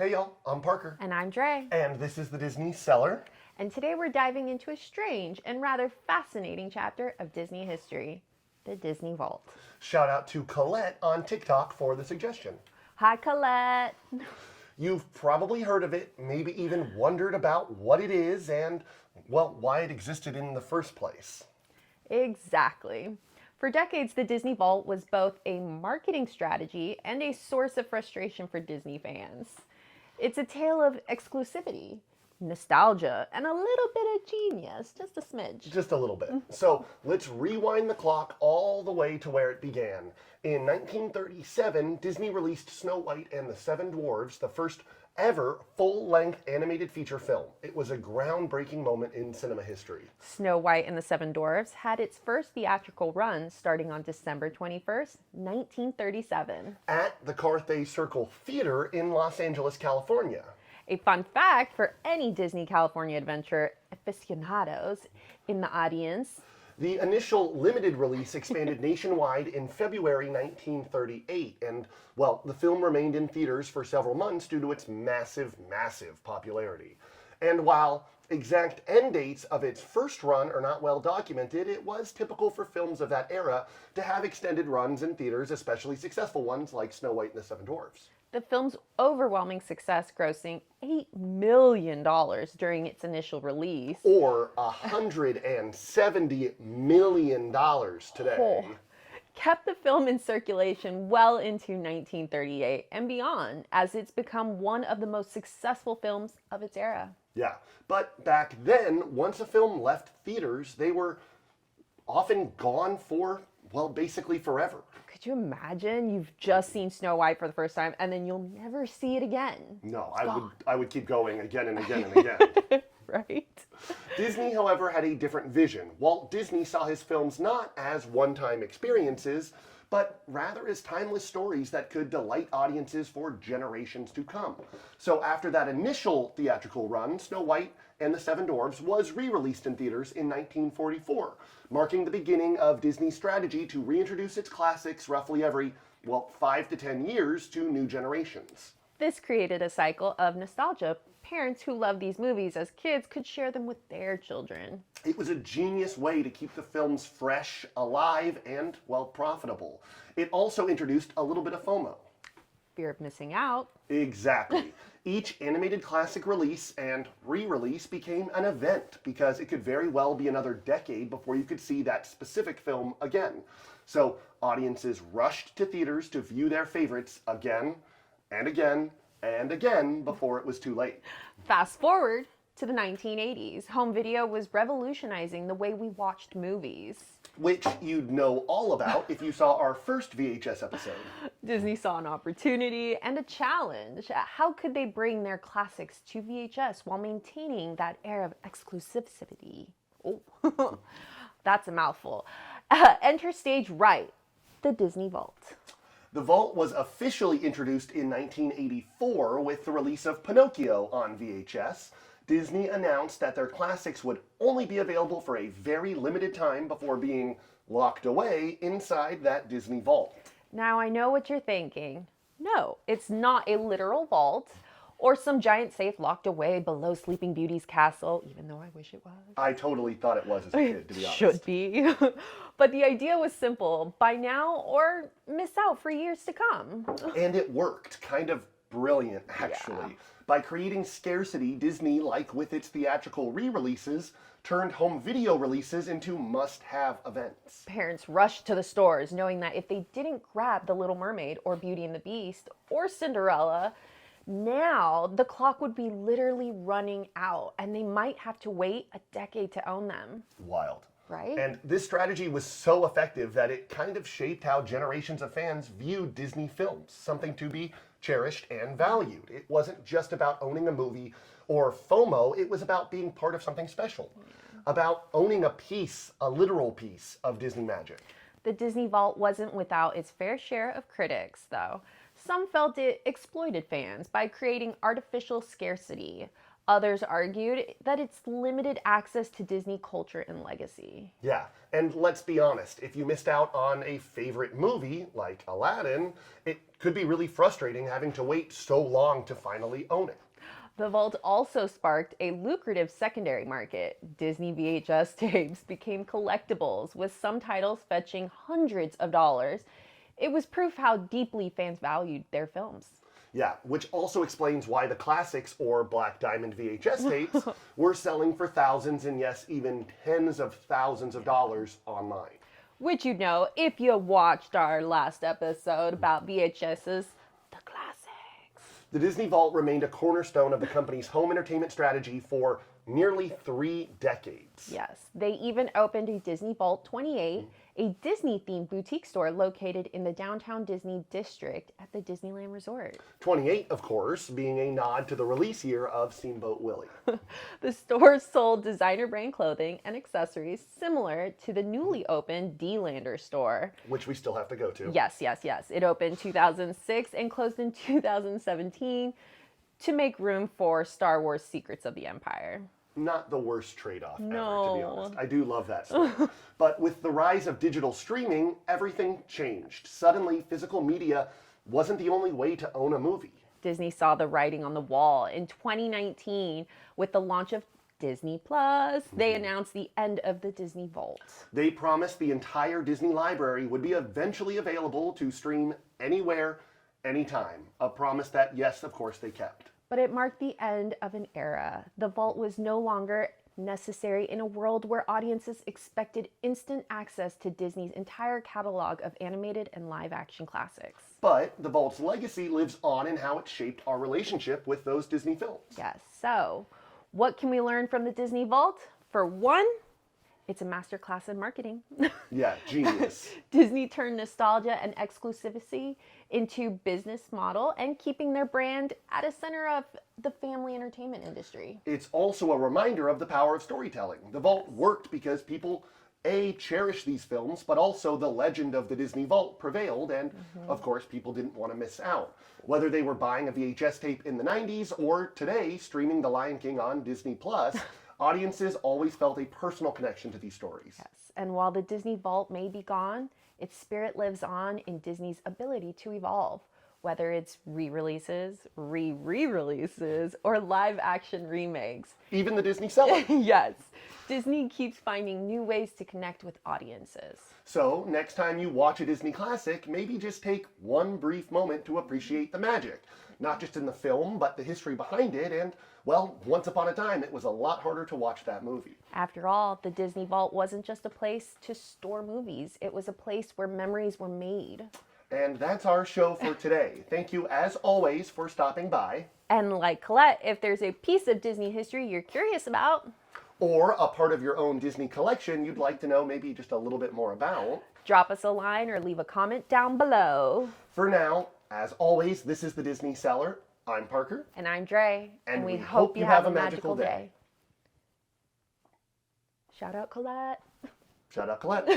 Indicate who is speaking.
Speaker 1: Hey y'all, I'm Parker.
Speaker 2: And I'm Dre.
Speaker 1: And this is the Disney Cellar.
Speaker 2: And today we're diving into a strange and rather fascinating chapter of Disney history, the Disney Vault.
Speaker 1: Shout out to Colette on TikTok for the suggestion.
Speaker 2: Hi, Colette.
Speaker 1: You've probably heard of it, maybe even wondered about what it is and, well, why it existed in the first place.
Speaker 2: Exactly. For decades, the Disney Vault was both a marketing strategy and a source of frustration for Disney fans. It's a tale of exclusivity, nostalgia, and a little bit of genius, just a smidge.
Speaker 1: Just a little bit. So let's rewind the clock all the way to where it began. In 1937, Disney released Snow White and the Seven Dwarfs, the first ever full-length animated feature film. It was a groundbreaking moment in cinema history.
Speaker 2: Snow White and the Seven Dwarfs had its first theatrical run starting on December 21st, 1937.
Speaker 1: At the Carthay Circle Theater in Los Angeles, California.
Speaker 2: A fun fact for any Disney California Adventure aficionados in the audience.
Speaker 1: The initial limited release expanded nationwide in February 1938, and, well, the film remained in theaters for several months due to its massive popularity. And while exact end dates of its first run are not well documented, it was typical for films of that era to have extended runs in theaters, especially successful ones like Snow White and the Seven Dwarfs.
Speaker 2: The film's overwhelming success grossing $8 million during its initial release.
Speaker 1: Or $170 million today.
Speaker 2: Kept the film in circulation well into 1938 and beyond, as it's become one of the most successful films of its era.
Speaker 1: Yeah, but back then, once a film left theaters, they were often gone for, well, basically forever.
Speaker 2: Could you imagine you've just seen Snow White for the first time and then you'll never see it again?
Speaker 1: No, I would keep going again and again and again.
Speaker 2: Right?
Speaker 1: Disney, however, had a different vision. Walt Disney saw his films not as one-time experiences, but rather as timeless stories that could delight audiences for generations to come. So after that initial theatrical run, Snow White and the Seven Dwarfs was re-released in theaters in 1944, marking the beginning of Disney's strategy to reintroduce its classics roughly every, 5 to 10 years to new generations.
Speaker 2: This created a cycle of nostalgia. Parents who loved these movies as kids could share them with their children.
Speaker 1: It was a genius way to keep the films fresh, alive, and, profitable. It also introduced a little bit of FOMO.
Speaker 2: Fear of missing out.
Speaker 1: Exactly. Each animated classic release and re-release became an event because it could very well be another decade before you could see that specific film again. So audiences rushed to theaters to view their favorites again and again and again before it was too late.
Speaker 2: Fast forward to the 1980s. Home video was revolutionizing the way we watched movies.
Speaker 1: Which you'd know all about if you saw our first VHS episode.
Speaker 2: Disney saw an opportunity and a challenge. How could they bring their classics to VHS while maintaining that air of exclusivity? Oh, that's a mouthful. Enter stage right, the Disney Vault.
Speaker 1: The Vault was officially introduced in 1984 with the release of Pinocchio on VHS. Disney announced that their classics would only be available for a very limited time before being locked away inside that Disney Vault.
Speaker 2: Now I know what you're thinking. No, it's not a literal vault or some giant safe locked away below Sleeping Beauty's castle, even though I wish it was.
Speaker 1: I totally thought it was as a kid, to be honest.
Speaker 2: Should be. But the idea was simple. Buy now or miss out for years to come.
Speaker 1: And it worked. Kind of brilliant, actually. Yeah. By creating scarcity, Disney, like with its theatrical re-releases, turned home video releases into must-have events.
Speaker 2: Parents rushed to the stores, knowing that if they didn't grab The Little Mermaid or Beauty and the Beast or Cinderella, now the clock would be literally running out and they might have to wait a decade to own them.
Speaker 1: Wild.
Speaker 2: Right?
Speaker 1: And this strategy was so effective that it kind of shaped how generations of fans viewed Disney films, something to be cherished and valued. It wasn't just about owning a movie or FOMO, it was about being part of something special, about owning a piece, a literal piece of Disney magic.
Speaker 2: The Disney Vault wasn't without its fair share of critics, though. Some felt it exploited fans by creating artificial scarcity. Others argued that it's limited access to Disney culture and legacy.
Speaker 1: Yeah, and let's be honest, if you missed out on a favorite movie like Aladdin, it could be really frustrating having to wait so long to finally own it.
Speaker 2: The vault also sparked a lucrative secondary market. Disney VHS tapes became collectibles, with some titles fetching hundreds of dollars. It was proof how deeply fans valued their films.
Speaker 1: Yeah, which also explains why the classics or Black Diamond VHS tapes were selling for thousands and yes, even tens of thousands of dollars online.
Speaker 2: Which you'd know if you watched our last episode about VHS's The Classics.
Speaker 1: The Disney Vault remained a cornerstone of the company's home entertainment strategy for nearly 3 decades.
Speaker 2: Yes, they even opened a Disney Vault 28, a Disney-themed boutique store located in the downtown Disney district at the Disneyland Resort.
Speaker 1: 28, of course, being a nod to the release year of Steamboat Willie.
Speaker 2: The store sold designer brand clothing and accessories similar to the newly opened D-Lander store.
Speaker 1: Which we still have to go to.
Speaker 2: Yes. It opened 2006 and closed in 2017 to make room for Star Wars Secrets of the Empire.
Speaker 1: Not the worst trade-off ever, to be
Speaker 2: No.
Speaker 1: honest. I do love that store. But with the rise of digital streaming, everything changed. Suddenly, physical media wasn't the only way to own a movie.
Speaker 2: Disney saw the writing on the wall. In 2019, with the launch of Disney Plus, they announced the end of the Disney Vault.
Speaker 1: They promised the entire Disney library would be eventually available to stream anywhere, anytime. A promise that, yes, of course, they kept.
Speaker 2: But it marked the end of an era. The vault was no longer necessary in a world where audiences expected instant access to Disney's entire catalog of animated and live-action classics.
Speaker 1: But the Vault's legacy lives on in how it shaped our relationship with those Disney films.
Speaker 2: Yes, so what can we learn from the Disney Vault? For one, it's a masterclass in marketing.
Speaker 1: Yeah, genius.
Speaker 2: Disney turned nostalgia and exclusivity into business model and keeping their brand at a center of the family entertainment industry.
Speaker 1: It's also a reminder of the power of storytelling. The Vault worked because people, A, cherished these films, but also the legend of the Disney Vault prevailed, and of course, people didn't want to miss out. Whether they were buying a VHS tape in the 90s or today streaming The Lion King on Disney Plus, audiences always felt a personal connection to these stories.
Speaker 2: Yes, and while the Disney Vault may be gone, its spirit lives on in Disney's ability to evolve. Whether it's re-releases, re-releases, or live-action remakes.
Speaker 1: Even the Disney seller.
Speaker 2: Yes, Disney keeps finding new ways to connect with audiences.
Speaker 1: So, next time you watch a Disney classic, maybe just take one brief moment to appreciate the magic. Not just in the film, but the history behind it, and, well, once upon a time, it was a lot harder to watch that movie.
Speaker 2: After all, the Disney Vault wasn't just a place to store movies. It was a place where memories were made.
Speaker 1: And that's our show for today. Thank you, as always, for stopping by.
Speaker 2: And like Colette, if there's a piece of Disney history you're curious about,
Speaker 1: or a part of your own Disney collection you'd like to know maybe just a little bit more about,
Speaker 2: drop us a line or leave a comment down below.
Speaker 1: For now, as always, this is the Disney Cellar. I'm Parker.
Speaker 2: And I'm Dre.
Speaker 1: And we hope you have a magical day.
Speaker 2: Shout out Colette.
Speaker 1: Shout out Colette.